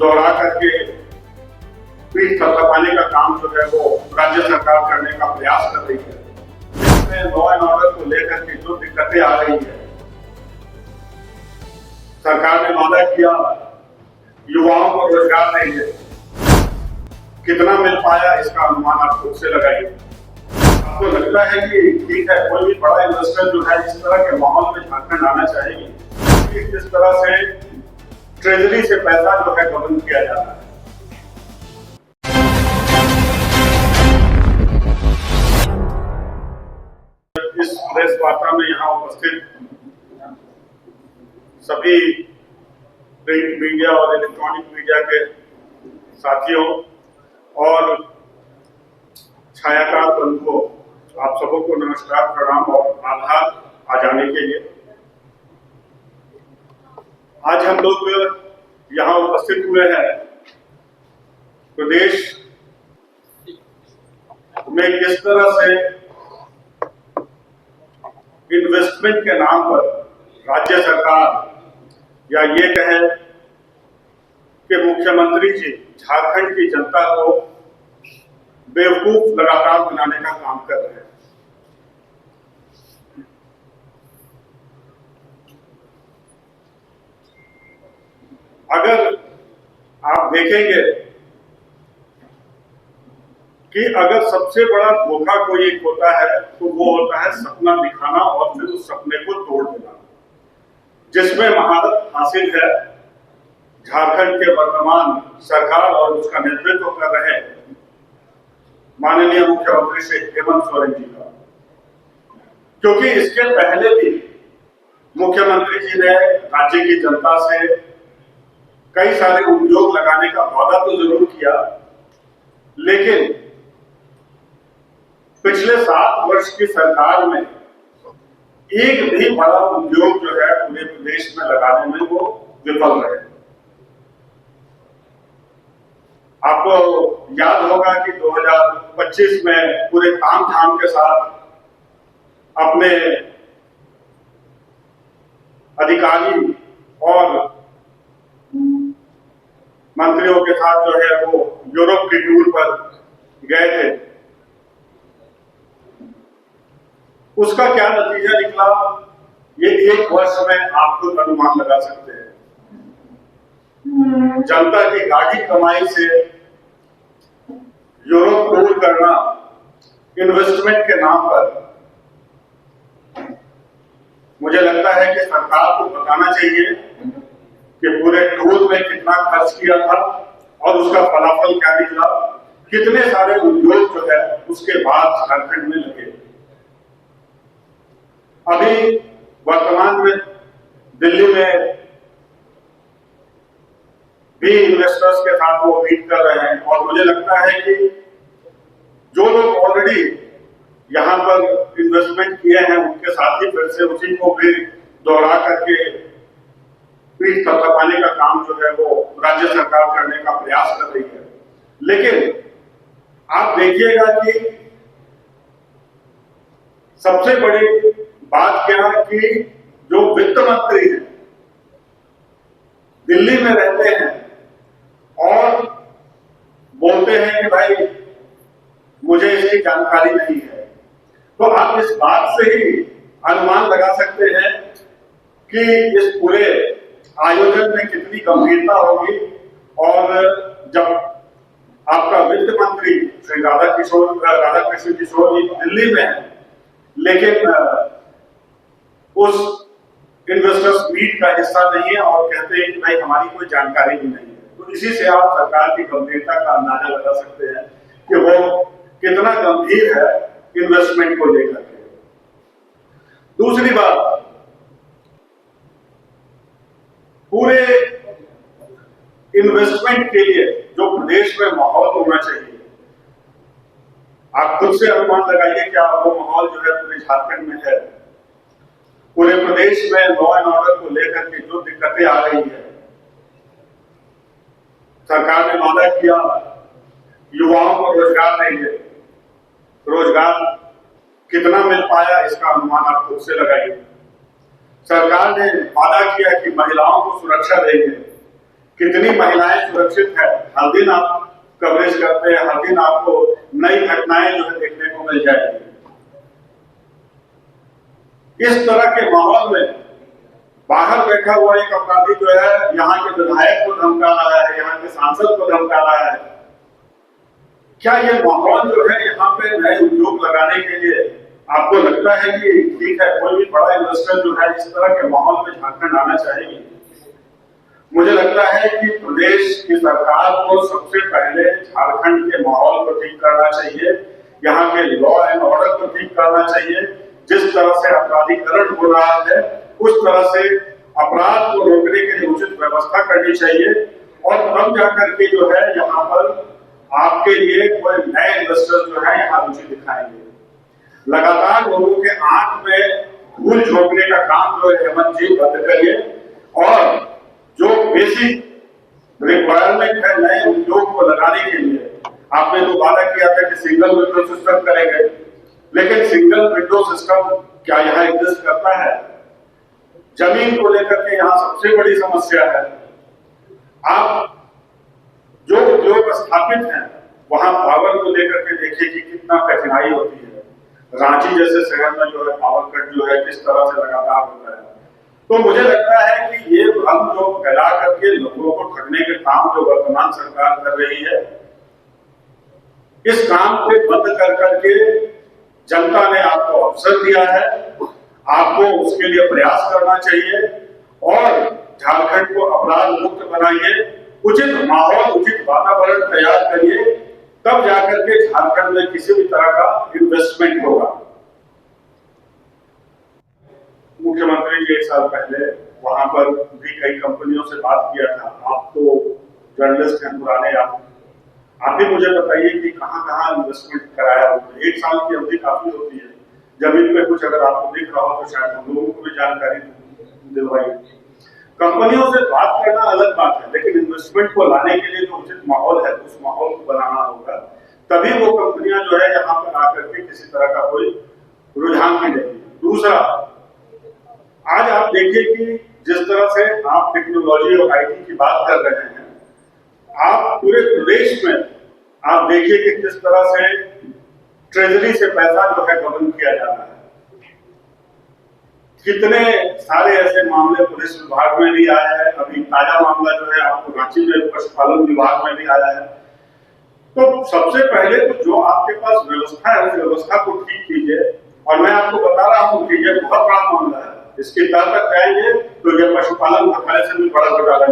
दोहरा करके पीठ थपथपाने का काम जो है वो राज्य सरकार करने का प्रयास कर रही है। इसमें लॉ एंड ऑर्डर को लेकर के जो दिक्कतें आ रही है, सरकार ने वादा किया युवाओं को रोजगार देंगे, कितना मिल पाया इसका अनुमान आप खुद से लगाइए। आपको लगता है कि ठीक है, कोई भी बड़ा इन्वेस्टर जो है इस तरह के माहौल में झारखंड आना चाहेगी कि किस तरह से ट्रेजरी से पैसा जो है गबन किया जा रहा है। इस प्रेस वार्ता में यहाँ उपस्थित सभी प्रिंट मीडिया और इलेक्ट्रॉनिक मीडिया के साथियों और छायाकार बंधुओं, आप सबको नमस्कार, प्रणाम और आभार आ जाने के लिए। आज हम लोग यहाँ उपस्थित हुए हैं प्रदेश में किस तरह से इन्वेस्टमेंट के नाम पर राज्य सरकार या ये कहें कि मुख्यमंत्री जी झारखंड की जनता को बेवकूफ लगातार बनाने का काम कर रहे हैं। अगर आप देखेंगे कि अगर सबसे बड़ा धोखा कोई एक होता है तो वो होता है सपना दिखाना और फिर उस सपने को तोड़ देना, जिसमें महारत हासिल है झारखंड के वर्तमान सरकार और उसका नेतृत्व कर रहे माननीय मुख्यमंत्री श्री हेमंत सोरेन जी का। क्योंकि इसके पहले भी मुख्यमंत्री जी ने राज्य की जनता से कई सारे उद्योग लगाने का वादा तो जरूर किया, लेकिन पिछले 7 वर्ष की सरकार में एक भी बड़ा उद्योग जो है पूरे प्रदेश में लगाने में वो विफल रहे। आपको याद होगा कि 2025 में पूरे तामझाम के साथ अपने अधिकारी और मंत्रियों के साथ जो है वो यूरोप की टूर पर गए थे। उसका क्या नतीजा निकला, ये 1 वर्ष में आप खुद अनुमान लगा सकते हैं। जनता की गाढ़ी कमाई से यूरोप टूर करना इन्वेस्टमेंट के नाम पर, मुझे लगता है कि सरकार को बताना चाहिए कि पूरे टूर में कितना खर्च किया था और उसका फलाफल क्या निकला, कितने सारे उद्योग जो है उसके बाद झारखंड में लगे। अभी वर्तमान में दिल्ली में भी इन्वेस्टर्स के साथ वो मीट कर रहे हैं और मुझे लगता है कि जो लोग ऑलरेडी यहाँ पर इन्वेस्टमेंट किए हैं उनके साथ ही फिर से उसी को भी दोहरा करके पीठ थपथपाने का काम जो है वो राज्य सरकार करने का प्रयास कर रही है। लेकिन आप देखिएगा कि सबसे बड़ी बात क्या है कि जो वित्त मंत्री हैं दिल्ली में रहते हैं और बोलते हैं कि भाई मुझे इसकी जानकारी नहीं है, तो आप इस बात से ही अनुमान लगा सकते हैं कि इस पूरे आयोजन में कितनी गंभीरता होगी। और जब आपका वित्त मंत्री श्री राधाकृष्ण किशोर जी दिल्ली में है, लेकिन उस इन्वेस्टर्स मीट का हिस्सा नहीं है और कहते हैं कि भाई हमारी कोई जानकारी भी नहीं है, तो इसी से आप सरकार की गंभीरता का अंदाजा लगा सकते हैं कि वो कितना गंभीर है इन्वेस्टमेंट को लेकर के। दूसरी बात, पूरे इन्वेस्टमेंट के लिए जो प्रदेश में माहौल होना चाहिए, आप खुद से अनुमान लगाइए क्या वो माहौल जो है पूरे झारखंड में है। पूरे प्रदेश में लॉ एंड ऑर्डर को लेकर के जो दिक्कतें आ रही है, सरकार ने वादा किया युवाओं को रोजगार देंगे, रोजगार कितना मिल पाया इसका अनुमान आप खुद से लगाइए। सरकार ने वादा किया कि महिलाओं को सुरक्षा देंगे, कितनी महिलाएं सुरक्षित है, हर दिन आप कवरेज करते हैं, हर दिन आपको नई घटनाएं जो है देखने को मिल जाएगी। इस तरह के माहौल में बाहर बैठा हुआ एक अपराधी जो है यहाँ के विधायक को धमका रहा है, यहाँ के सांसद को धमका रहा है। क्या ये माहौल जो है यहाँ पे नए उद्योग लगाने के लिए आपको लगता है कि ठीक है, कोई भी बड़ा इन्वेस्टर जो है इस तरह के माहौल में झारखंड आना चाहेगी? मुझे लगता है कि प्रदेश की सरकार को सबसे पहले झारखंड के माहौल को ठीक करना चाहिए, यहाँ के लॉ एंड ऑर्डर को ठीक करना चाहिए। जिस तरह से अपराधीकरण हो रहा है उस तरह से अपराध को रोकने के लिए उचित व्यवस्था करनी चाहिए, और तब जाकर के जो है यहाँ पर आपके लिए कोई नए इन्वेस्टर जो है यहाँ रुचि दिखाएंगे। लगातार लोगों के आंख में धूल झोंकने का काम जो है हेमंत जी बंद करिए, और जो बेसिक रिक्वायरमेंट है नए उद्योग को लगाने के लिए, आपने तो वादा किया था कि सिंगल विंडो सिस्टम करेंगे, लेकिन सिंगल विंडो सिस्टम क्या यहाँ एग्जिस्ट करता है? जमीन को लेकर के यहाँ सबसे बड़ी समस्या है। आप जो उद्योग स्थापित हैं वहां पावर को लेकर के देखिए कि कितना कठिनाई होती है। रांची जैसे शहर में जो है पावर कट जो है किस तरह से लगातार होता है। तो मुझे लगता है कि ये भ्रम जो फैला करके लोगों को ठगने के काम जो वर्तमान सरकार कर रही है, इस काम को बंद कर करके जनता ने आपको अवसर दिया है, आपको उसके लिए प्रयास करना चाहिए और झारखंड को अपराध मुक्त बनाइए, उचित माहौल उचित वातावरण तैयार करिए, तब जाकर के झारखंड में किसी भी तरह का इन्वेस्टमेंट होगा। मुख्यमंत्री जी 1 साल पहले वहां पर भी कई कंपनियों से बात किया था। आप तो जर्नलिस्ट हैं पुराने, आप भी मुझे बताइए कि कहां कहां इन्वेस्टमेंट कराया होगा। 1 साल की अवधि काफी होती है, जमीन पे कुछ अगर आपको दिख रहा हो तो शायद हम लोगों को भी जानकारी दिलवाइए। कंपनियों से बात करना अलग बात है, लेकिन इन्वेस्टमेंट को लाने के लिए जो उचित माहौल है उस माहौल को बनाना होगा, तभी वो कंपनियां जो है यहाँ पर आकर के किसी तरह का कोई रुझान भी देगी। दूसरा, आज आप देखिए कि जिस तरह से आप टेक्नोलॉजी और आईटी की बात कर रहे हैं, आप पूरे प्रदेश में आप देखिए कि किस तरह से ट्रेजरी से पैसा जो है गबन किया जा रहा है। कितने सारे ऐसे मामले पुलिस विभाग में भी आया है। अभी ताजा मामला जो है आपको रांची में पशुपालन विभाग में भी आया है। तो सबसे पहले तो जो आपके पास व्यवस्था है उस व्यवस्था को ठीक कीजिए, और मैं आपको बता रहा हूं कि यह बहुत बड़ा मामला है। इसके तह तक जाएंगे तो यह पशुपालन घोटाले से भी बड़ा घोटाला